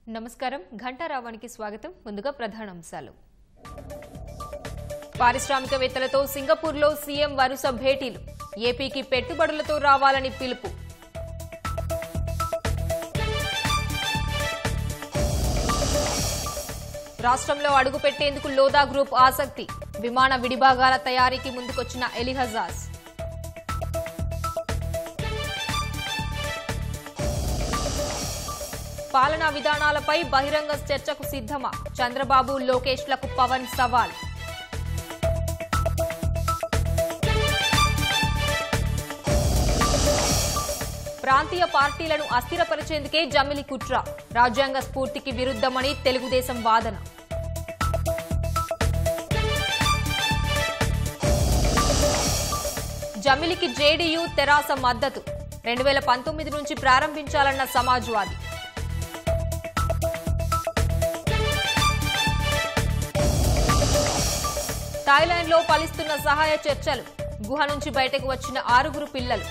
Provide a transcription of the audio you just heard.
నమస్కారం ఘంటారావానికి స్వాగతం. ముందుగా ప్రధానాంశాలు. పారిశ్రామికవేత్తలతో సింగపూర్లో సీఎం వరుస భేటీలు. ఏపీకి పెట్టుబడులతో రావాలని పిలుపు. రాష్ట్రంలో అడుగుపెట్టేందుకు లోదా గ్రూప్ ఆసక్తి. విమాన విడిభాగాల తయారీకి ముందుకొచ్చిన ఎలిహజాజ్. పాలనా విధానాలపై బహిరంగ చర్చకు సిద్ధమా? చంద్రబాబు లోకేష్లకు పవన్ సవాల్. ప్రాంతీయ పార్టీలను అస్థిరపరిచేందుకే జమిలి కుట్ర. రాజ్యాంగ స్ఫూర్తికి విరుద్ధమని తెలుగుదేశం వాదన. జమిలికి జేడీయూ తెరాస మద్దతు. 2019 నుంచి ప్రారంభించాలన్న సమాజ్వాదీ. థాయిలాండ్లో ఫలిస్తున్న సహాయ చర్చలు. గుహ నుంచి బయటకు వచ్చిన 6 పిల్లలు.